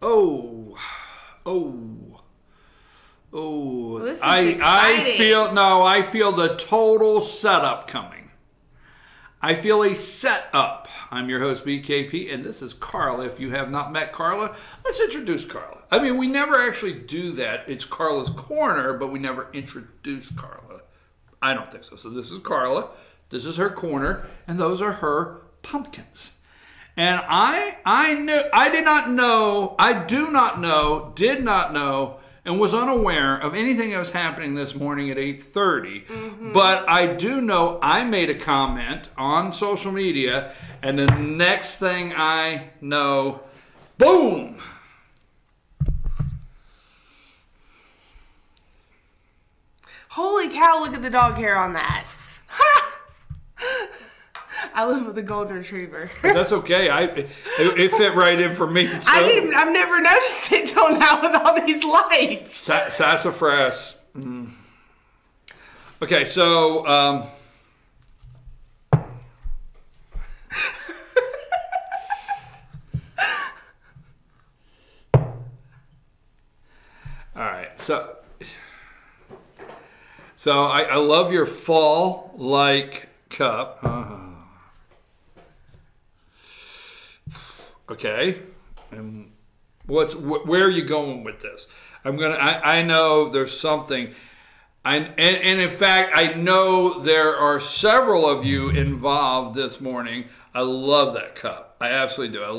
Oh. Oh. Oh. Well, this is I feel the total setup coming. I feel a setup. I'm your host, BKP, and this is Karla. If you have not met Karla, let's introduce Karla. I mean, we never actually do that. It's Karla's Corner, but we never introduce Karla. I don't think so. So this is Karla. This is her corner, and those are her pumpkins. And I did not know, and was unaware of anything that was happening this morning at 8:30. Mm-hmm. But I do know I made a comment on social media, and the next thing I know, boom! Holy cow, look at the dog hair on that. I live with a golden retriever. That's okay. It fit right in for me. So. I've never noticed it till now with all these lights. Sassafras. Mm. Okay, so all right, so I love your fall-like cup. Okay, and where are you going with this? I know there's something, and in fact, I know there are several of you involved this morning. I love that cup. I absolutely do. I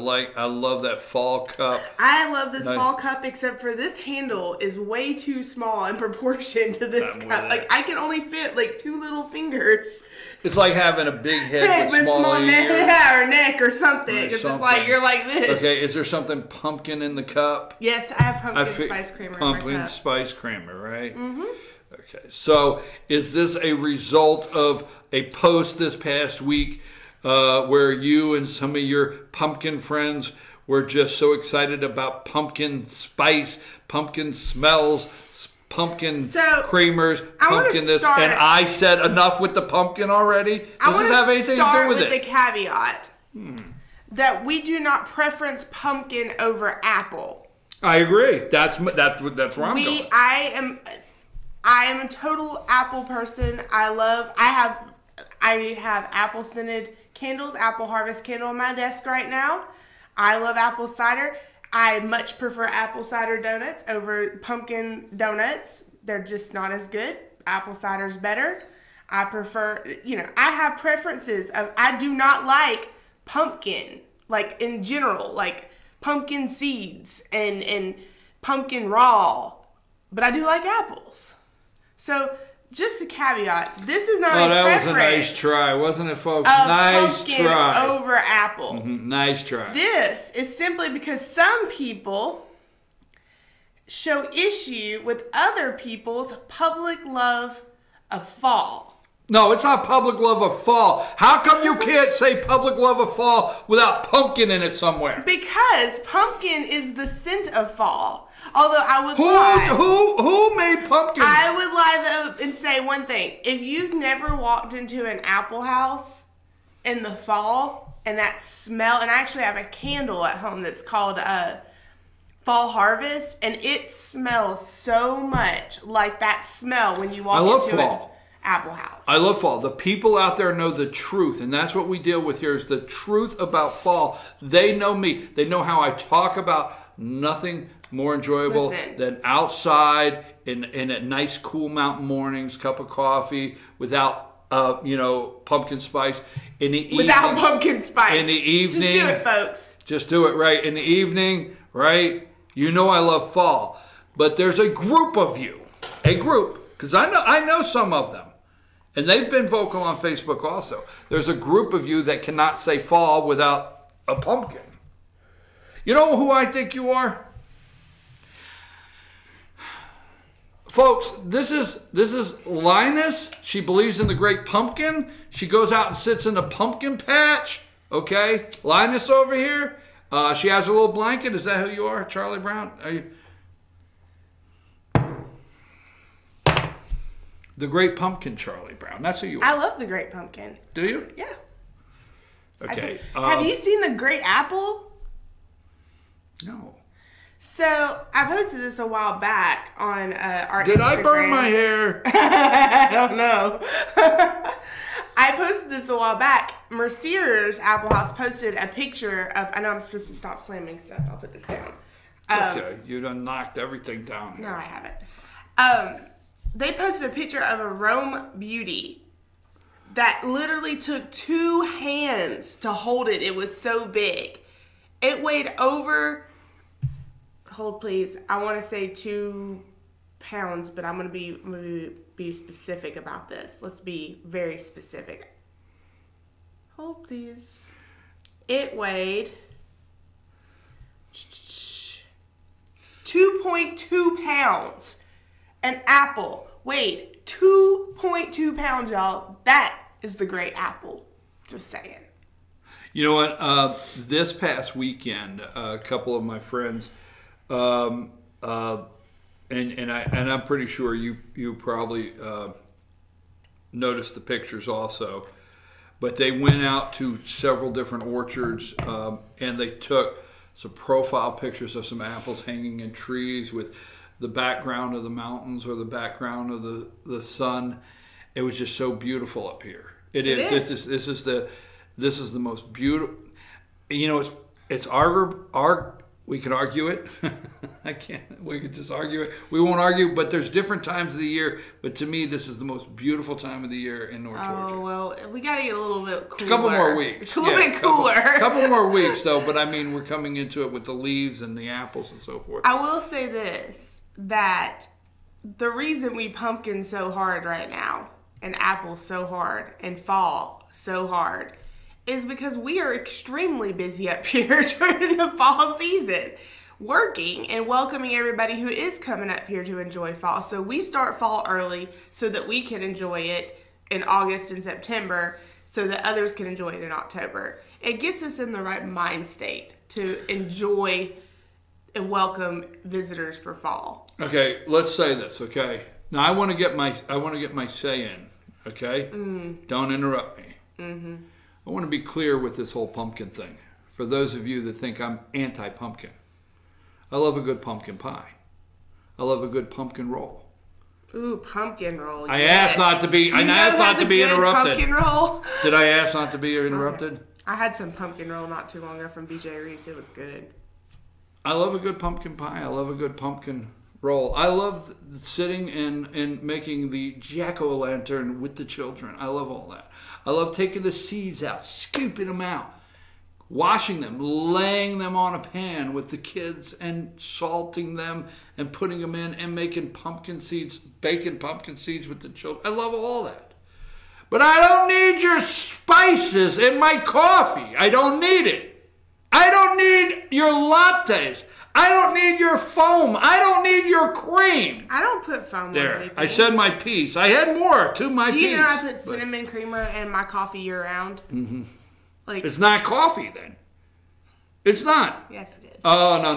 love that fall cup. I love this fall cup, except for this handle is way too small in proportion to this cup. Like, I can only fit like 2 little fingers. It's like having a big head with small ears. Yeah, or neck or something. It's just like, you're like this. Okay, is there something pumpkin in the cup? Yes, I have pumpkin spice creamer in my cup. Pumpkin spice creamer, right? Mm-hmm. Okay, so is this a result of a post this past week where you and some of your pumpkin friends were just so excited about pumpkin spice, pumpkin smells, pumpkin creamers, pumpkin this, and I said enough with the pumpkin already? Does this have anything to do with it? The caveat that we do not preference pumpkin over apple. I agree. That's where I'm going. I am a total apple person. I have apple scented candles, apple harvest candle on my desk right now. I love apple cider. I much prefer apple cider donuts over pumpkin donuts. They're just not as good. Apple cider's better. I prefer, I have preferences of, I do not like pumpkin, like in general, like pumpkin seeds and pumpkin raw, but I do like apples. So, just a caveat, this is not a preference. That was a nice try, wasn't it, folks? Nice try. Over apple. Mm-hmm. Nice try. This is simply because some people show issue with other people's public love of fall. No, it's not public love of fall. How come you can't say public love of fall without pumpkin in it somewhere? Because pumpkin is the scent of fall. Although I would lie. Who made pumpkin? I would lie though and say one thing. If you've never walked into an apple house in the fall and that smell, and I actually have a candle at home that's called Fall Harvest, and it smells so much like that smell when you walk into an apple house. I love fall. The people out there know the truth, and that's what we deal with here is the truth about fall. They know me. They know how I talk about nothing more enjoyable than outside in at nice cool mountain mornings, cup of coffee without pumpkin spice in the evening. Without pumpkin spice. In the evening. Just do it, folks. Just do it, right? In the evening, right? You know I love fall. But there's a group of you. A group. Because I know some of them. And they've been vocal on Facebook also. There's a group of you that cannot say fall without a pumpkin. You know who I think you are? Folks, this is Linus. She believes in the great pumpkin. She goes out and sits in the pumpkin patch. Okay, Linus over here. She has a little blanket. Is that who you are, Charlie Brown? Are you? The great pumpkin, Charlie Brown. That's who you are. I love the great pumpkin. Do you? Yeah. Okay. Have you seen the great apple? No. So I posted this a while back on our Did Instagram. I burn my hair? I don't know. I posted this a while back. Mercier's Apple House posted a picture of. I know I'm supposed to stop slamming stuff. I'll put this down. Okay, you done knocked everything down here. No, I haven't. They posted a picture of a Rome beauty that literally took 2 hands to hold it. It was so big. It weighed over. Hold please. I want to say 2 pounds, but I'm gonna be specific about this. Let's be very specific. Hold please. It weighed 2.2 pounds. An apple weighed 2.2 pounds, y'all. That is the great apple. Just saying. You know what? This past weekend, a couple of my friends, and I'm pretty sure you probably noticed the pictures also, but they went out to several different orchards and they took some profile pictures of some apples hanging in trees with the background of the mountains or the background of the sun. It was just so beautiful up here. It is. This is the most beautiful. You know, it's our. We can argue it. I can't. We could just argue it. We won't argue. But there's different times of the year. But to me, this is the most beautiful time of the year in North Georgia. Oh well, we got to get a little bit cooler. A couple more weeks. A little bit cooler. Couple more weeks though. But I mean, we're coming into it with the leaves and the apples and so forth. I will say this, that the reason we pumpkin so hard right now and apple so hard and fall so hard is because we are extremely busy up here during the fall season, working and welcoming everybody who is coming up here to enjoy fall. So we start fall early so that we can enjoy it in August and September so that others can enjoy it in October. It gets us in the right mind state to enjoy and welcome visitors for fall. Okay, let's say this. Okay, now I want to get my say in. Okay, Don't interrupt me. Mm-hmm. I want to be clear with this whole pumpkin thing. For those of you that think I'm anti-pumpkin, I love a good pumpkin pie. I love a good pumpkin roll. Ooh, pumpkin roll. I asked not to be. I asked not to be interrupted. Pumpkin roll. Did I ask not to be interrupted? Okay. I had some pumpkin roll not too long ago from BJ Reese. It was good. I love a good pumpkin pie. I love a good pumpkin roll. I love sitting and making the jack-o'-lantern with the children. I love all that. I love taking the seeds out, scooping them out, washing them, laying them on a pan with the kids and salting them and putting them in and making pumpkin seeds, baking pumpkin seeds with the children. I love all that. But I don't need your spices in my coffee. I don't need it. I don't need your lattes. I don't need your foam. I don't need your cream. I don't put foam there, on anything. I said my piece. I had more to my piece. Do you know I put cinnamon creamer in my coffee year round? Mm-hmm. Like, it's not coffee then. It's not. Yes, it is. Oh, no.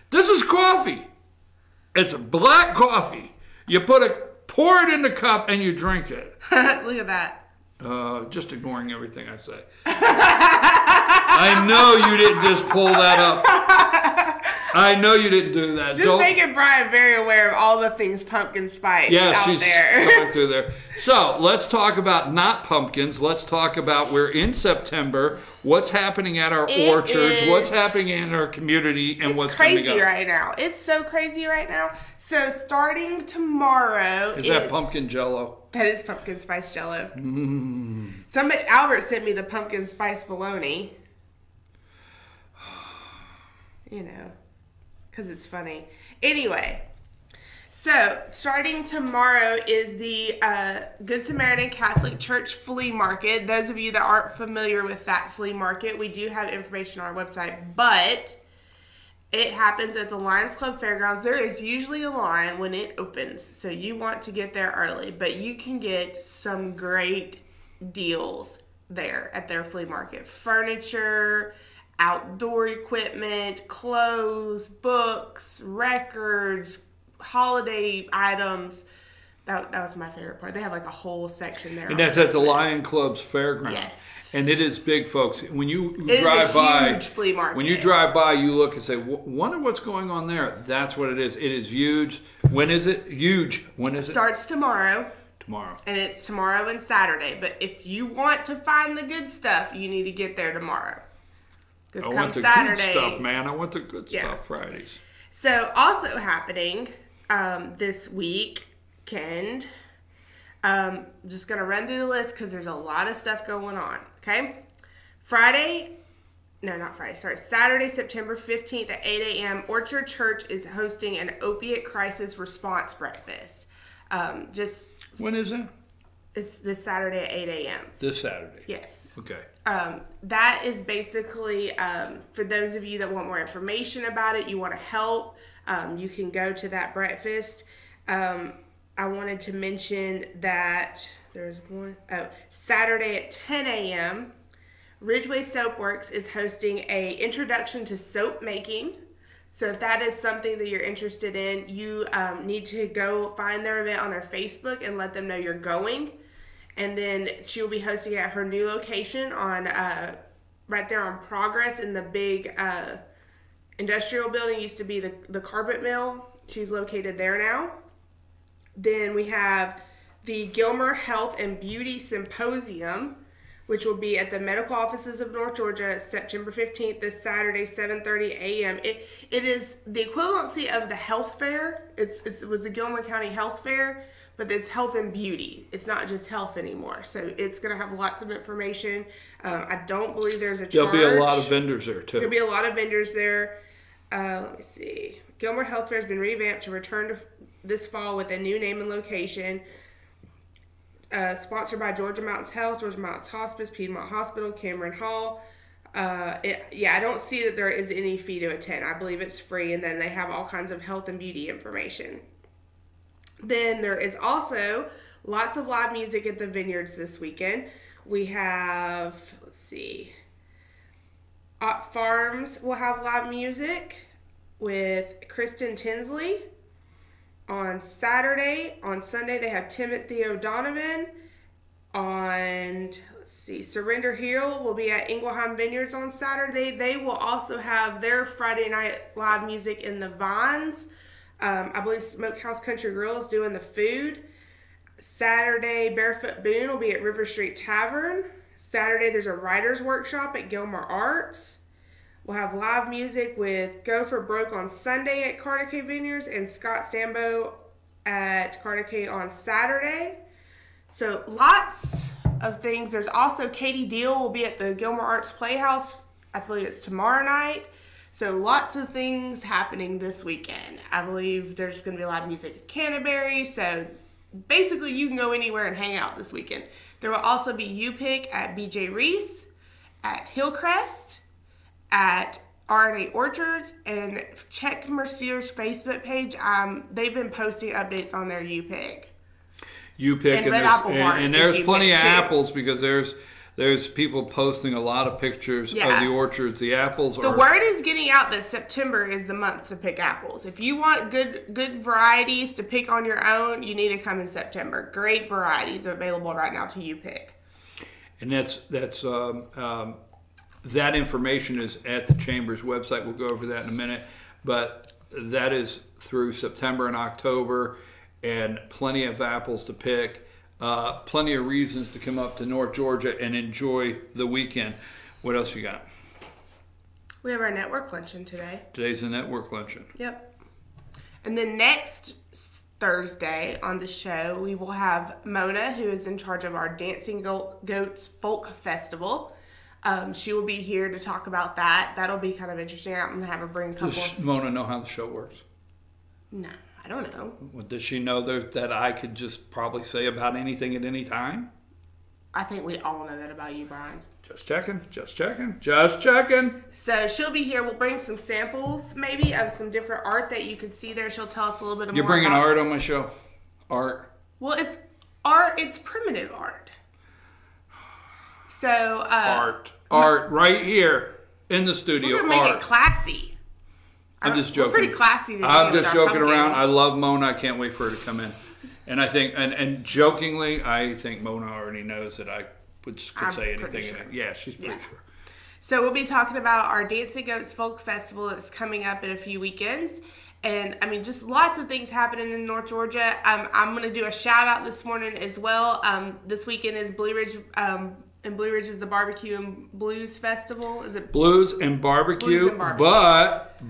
This is coffee. It's black coffee. You pour it in the cup and you drink it. Look at that. Just ignoring everything I say. I know you didn't just pull that up. I know you didn't do that. Just making Brian very aware of all the things pumpkin spice out she's there. going through there. So let's talk about not pumpkins. Let's talk about we're in September. What's happening at our orchards? What's happening in our community? And what's coming up? It's crazy right now. It's so crazy right now. So starting tomorrow is that pumpkin jello? That is pumpkin spice jello. Albert sent me the pumpkin spice bologna. You know, because it's funny. Anyway, so starting tomorrow is the Good Samaritan Catholic Church Flea Market. Those of you that aren't familiar with that flea market, we do have information on our website, but it happens at the Lions Club Fairgrounds. There is usually a line when it opens, so you want to get there early, but you can get some great deals there at their flea market. Furniture, outdoor equipment, clothes, books, records, holiday items, That was my favorite part. They have like a whole section there. And that's at the Lion Club's fairground. Yes. And it is big, folks. When you it drive is a by, huge flea market. When you drive by, you look and say, "Wonder what's going on there." That's what it is. It is huge. When is it? Huge. When is it? Starts tomorrow. Tomorrow. And it's tomorrow and Saturday. But if you want to find the good stuff, you need to get there tomorrow. I want the good stuff, man. I want the good stuff Fridays. So also happening this weekend, just going to run through the list because there's a lot of stuff going on, okay? Saturday, September 15th at 8 a.m., Orchard Church is hosting an opiate crisis response breakfast. When is it? It's this Saturday at 8 a.m. This Saturday? Yes. Okay. That is basically, for those of you that want more information about it, you want to help, you can go to that breakfast. I wanted to mention that there's Saturday at 10 a.m., Ridgeway Soapworks is hosting a introduction to soap making. So if that is something that you're interested in, you need to go find their event on their Facebook and let them know you're going. And then she will be hosting at her new location on right there on Progress in the big industrial building. Used to be the carpet mill. She's located there now. Then we have the Gilmer Health and Beauty Symposium, which will be at the medical offices of North Georgia, September 15th, this Saturday, 7:30 a.m. It is the equivalency of the health fair. It was the Gilmer County Health Fair, but it's health and beauty. It's not just health anymore. So it's going to have lots of information. I don't believe there's a charge. There'll be a lot of vendors there, too. There'll be a lot of vendors there. Let me see. Gilmer Health Fair has been revamped to return this fall with a new name and location. Sponsored by Georgia Mountains Health, Georgia Mountains Hospice, Piedmont Hospital, Cameron Hall. I don't see that there is any fee to attend. I believe it's free, and then they have all kinds of health and beauty information. Then there is also lots of live music at the Vineyards this weekend. We have, Ott Farms will have live music with Kristen Tinsley. On Saturday, on Sunday, they have Timothy O'Donovan. On, Surrender Hill will be at Ingleheim Vineyards on Saturday. They will also have their Friday night live music in the Vines. I believe Smokehouse Country Grill is doing the food. Saturday, Barefoot Boone will be at River Street Tavern. Saturday, there's a writer's workshop at Gilmer Arts. We'll have live music with Go for Broke on Sunday at Cardiac Vineyards and Scott Stambo at Cardiac on Saturday. So lots of things. There's also Katie Deal will be at the Gilmer Arts Playhouse. I believe it's tomorrow night. So lots of things happening this weekend. I believe there's going to be live music at Canterbury. So basically you can go anywhere and hang out this weekend. There will also be U-Pick at BJ Reese, at Hillcrest, at R&A Orchards, and check Mercier's Facebook page. They've been posting updates on their U-Pick. U-Pick, and there's plenty of apples because there's people posting a lot of pictures of the orchards. The apples The word is getting out that September is the month to pick apples. If you want good varieties to pick on your own, you need to come in September. Great varieties are available right now to U-Pick. And that information is at the Chamber's website. We'll go over that in a minute. But that is through September and October, and plenty of apples to pick. Plenty of reasons to come up to North Georgia and enjoy the weekend. What else you got? We have our network luncheon today. Today's the network luncheon. Yep. And then next Thursday on the show, we will have Mona, who is in charge of our Dancing Goats Folk Festival. She will be here to talk about that. That'll be kind of interesting. I'm going to have her bring a couple. Does Mona know how the show works? No, I don't know. Well, does she know that I could just probably say about anything at any time? I think we all know that about you, Brian. Just checking. So she'll be here. We'll bring some samples, maybe, of some different art that you can see there. She'll tell us a little bit more. You're bringing art on my show? Art? Well, it's art. It's primitive art. So art right here in the studio. We're gonna make it classy. I'm just joking. We're pretty classy today. I'm just joking around. I love Mona. I can't wait for her to come in. And I think, and jokingly, I think Mona already knows that I could say anything. Sure. Yeah, she's pretty sure. So we'll be talking about our Dancing Goats Folk Festival that's coming up in a few weekends. And, I mean, just lots of things happening in North Georgia. I'm going to do a shout-out this morning as well. This weekend is Blue Ridge, in Blue Ridge is the Barbecue and Blues Festival. Is it Blues and Barbecue? But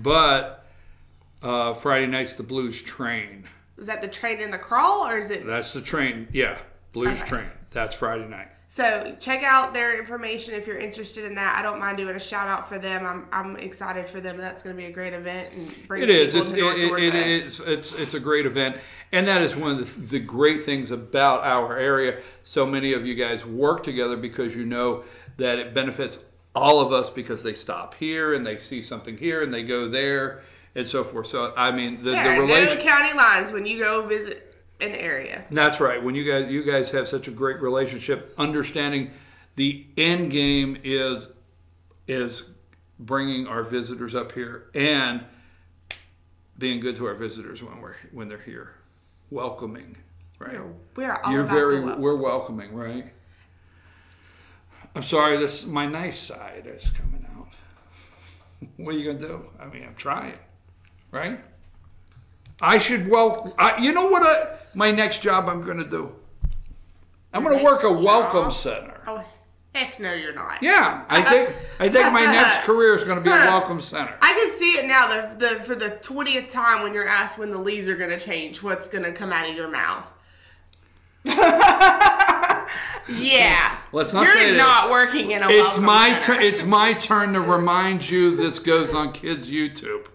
Friday night's the Blues Train. Is that the train and the crawl, or is it? That's the train, yeah. Blues Train. That's Friday night. So check out their information if you're interested in that. I don't mind doing a shout out for them. I'm excited for them. That's going to be a great event and brings people to North Georgia. It's a great event, and that is one of the great things about our area. So many of you guys work together because you know that it benefits all of us because they stop here and they see something here and they go there and so forth. So I mean, the relation, no county lines when you go visit an area. That's right. When you guys have such a great relationship, understanding the end game is bringing our visitors up here and being good to our visitors when they're here, welcoming, right? We're welcoming, right? I'm sorry, this my nice side is coming out. What are you gonna do? I mean, I'm trying, right? I should you know what? My next job I'm going to do. I'm going to work a welcome center. Oh, heck no, you're not. Yeah, I think my next career is going to be a welcome center. I can see it now. For the 20th time when you're asked when the leaves are going to change, what's going to come out of your mouth? Yeah. Let's not you're say not working in a welcome center. It's my turn to remind you this goes on kids' YouTube.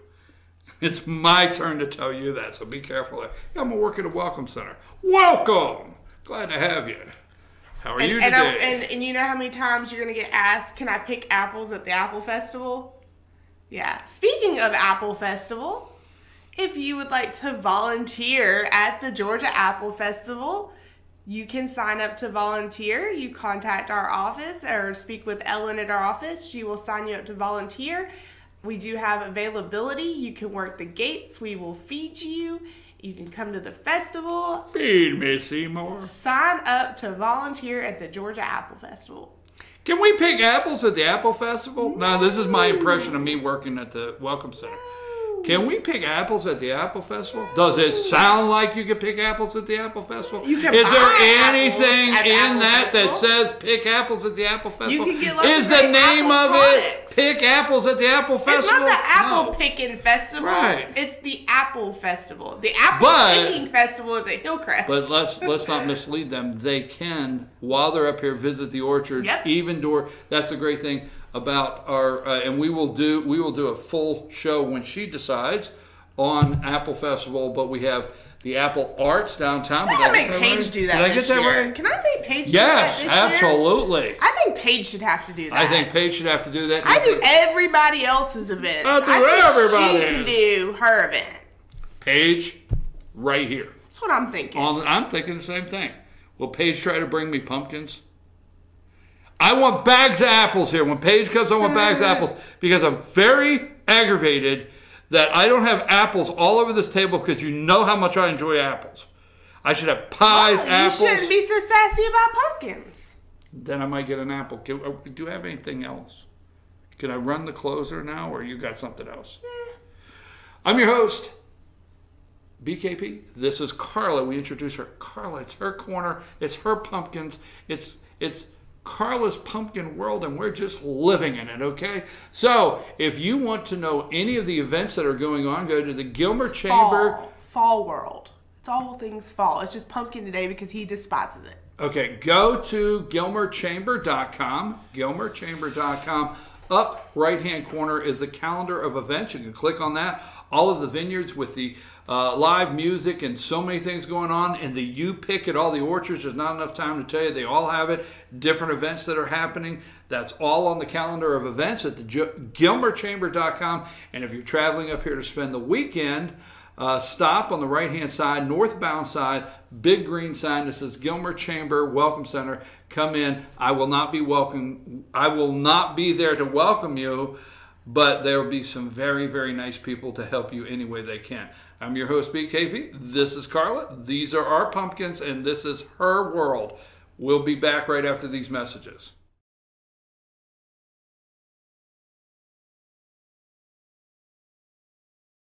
It's my turn to tell you that, so be careful. I'm going to work at a welcome center. Welcome! Glad to have you. How are you today? And you know how many times you're going to get asked, can I pick apples at the Apple Festival? Yeah. Speaking of Apple Festival, if you would like to volunteer at the Georgia Apple Festival, you can sign up to volunteer. You contact our office or speak with Ellen at our office. She will sign you up to volunteer. We do have availability. You can work the gates. We will feed you. You can come to the festival. Feed me, Seymour. Sign up to volunteer at the Georgia Apple Festival. Can we pick apples at the Apple Festival? No, this is my impression of me working at the Welcome Center. Can we pick apples at the Apple Festival? Does it sound like you can pick apples at the Apple Festival? Is there anything in that says pick apples at the Apple Festival? You can get lots is of the name of products. it pick apples at the Apple Festival? It's not the Apple Picking Festival. Right. It's the Apple Festival. The Apple Picking Festival is at Hillcrest. But let's not mislead them. They can, while they're up here, visit the orchard. Yep. Even door. That's the great thing about our and we will do a full show when she decides on Apple Festival, but we have the Apple Arts downtown. Can I make Paige do that this year? Can I make Paige do that this year? Yes, absolutely. I think Paige should have to do that. I think Paige should have to do that. I do everybody else's events. I do everybody's. She can do her event. Paige, right here. That's what I'm thinking. I'm thinking the same thing. Will Paige try to bring me pumpkins? I want bags of apples here. When Paige comes, I want bags of apples because I'm very aggravated that I don't have apples all over this table because you know how much I enjoy apples. I should have pies, apples. You shouldn't be so sassy about pumpkins. Then I might get an apple. Do you have anything else? Can I run the closer now, or you got something else? I'm your host, BKP. This is Karla. We introduce her. Karla, it's her corner. It's her pumpkins. It's Karla's pumpkin world, and we're just living in it, okay? So, if you want to know any of the events that are going on, go to the Gilmer Chamber. Fall world. It's all things fall. It's just pumpkin today because he despises it. Okay, go to gilmerchamber.com. Gilmerchamber.com. Up right-hand corner is the calendar of events. You can click on that. All of the vineyards with the live music and so many things going on. And the You Pick at all the orchards. There's not enough time to tell you. They all have it. Different events that are happening. That's all on the calendar of events at the gilmerchamber.com. And if you're traveling up here to spend the weekend, stop on the right-hand side, northbound side, big green sign that says Gilmer Chamber Welcome Center. Come in. I will not be there to welcome you. but there will be some very, very nice people to help you any way they can. I'm your host, BKP. This is Karla. These are our pumpkins, and this is her world. We'll be back right after these messages.